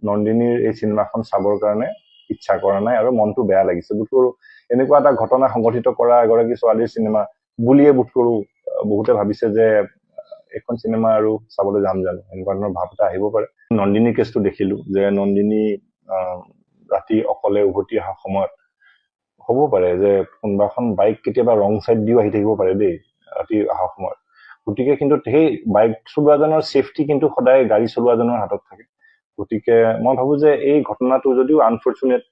নন্দিনীৰ এই চিনেমাখন চাবৰ কাৰণে ইচ্ছা কৰা নাই আৰু মনটো বেয়া লাগিছে। বোধ কৰো এনেকুৱা এটা ঘটনা সংঘটিত কৰা এগৰাকী ছোৱালীৰ চিনেমা বুলিয়ে বোধ কৰো বহুতে ভাবিছে যে এখন চিনেমা আৰু চাবলৈ যাম জানো, এনেকুৱা ধৰণৰ ভাৱ এটা আহিব পাৰে। নন্দিনী কেছটো দেখিলো যে নন্দিনী ৰাতি অকলে উভতি অহা সময়ত হ'ব পাৰে যে কোনোবা এখন বাইক কেতিয়াবা ৰং চাইড দিও আহি থাকিব পাৰে দেই ৰাতি অহা সময়ত। গতিকে কিন্তু সেই বাইক চলোৱাজনৰ ছেফটি কিন্তু সদায় গাড়ী চলোৱাজনৰ হাতত থাকে। গতিকে মই ভাবো যে এই ঘটনাটো যদিও আনফৰ্চুনেট,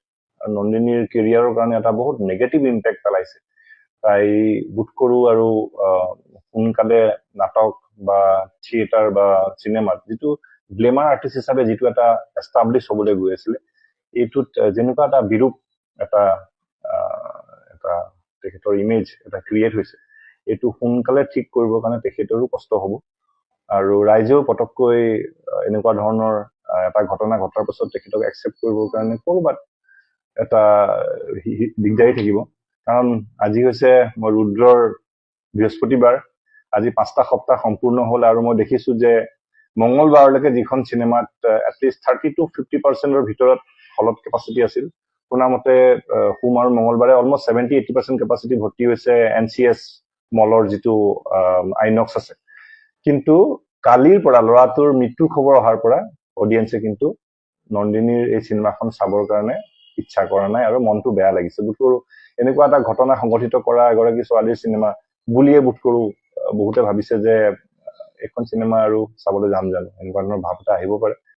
নন্দিনীৰ কেৰিয়াৰৰ কাৰণে এটা বহুত নেগেটিভ ইম্পেক্ট পেলাইছে। তাই বোধ কৰো আৰু সোনকালে নাটক বা থিয়েটাৰ বা চিনেমাত যিটো গ্লেমাৰ আৰ্টিষ্ট হিচাপে যিটো এটা এষ্টাব্লিছ হবলৈ গৈ আছিলে, এইটোত যেনেকুৱা এটা বিৰূপ এটা তেখেতৰ ইমেজ এটা ক্ৰিয়েট হৈছে, এইটো সোনকালে ঠিক কৰিবৰ কাৰণে তেখেতৰো কষ্ট হ'ব। আৰু ৰাইজেও পটককৈ এনেকুৱা ধৰণৰ এটা ঘটনা ঘটাৰ পাছত তেখেতক একচেপ্ট কৰিবৰ কাৰণে ক'ৰবাত এটা দিগদাৰী থাকিব। কাৰণ আজি হৈছে মই ৰুদ্ৰৰ বৃহস্পতিবাৰ, আজি 5টা সপ্তাহ সম্পূৰ্ণ হ'ল আৰু মই দেখিছো যে মংগলবাৰলৈকে যিখন চিনেমাত এটলিষ্ট 30 to 50% ভিতৰত হলত কেপাচিটি আছিল, শুনামতে সোম আৰু মংগলবাৰে অলমষ্ট 70-80% কেপাচিটি ভৰ্তি হৈছে NCS মলৰ যিটো আইনক্স আছে। কিন্তু কালিৰ পৰা ল'ৰাটোৰ মৃত্যুৰ খবৰ অহাৰ পৰা অডিয়েন্সে কিন্তু নন্দিনীৰ এই চিনেমাখন চাবৰ কাৰণে ইচ্ছা কৰা নাই আৰু মনটো বেয়া লাগিছে। বোধ কৰো এনেকুৱা এটা ঘটনা সংঘটিত কৰা এগৰাকী ছোৱালীৰ চিনেমা বুলিয়ে বোধ কৰো বহুতে ভাবিছে যে এখন চিনেমা আৰু চাবলৈ যাম জানো, এনেকুৱা ধৰণৰ ভাৱ এটা আহিব পাৰে।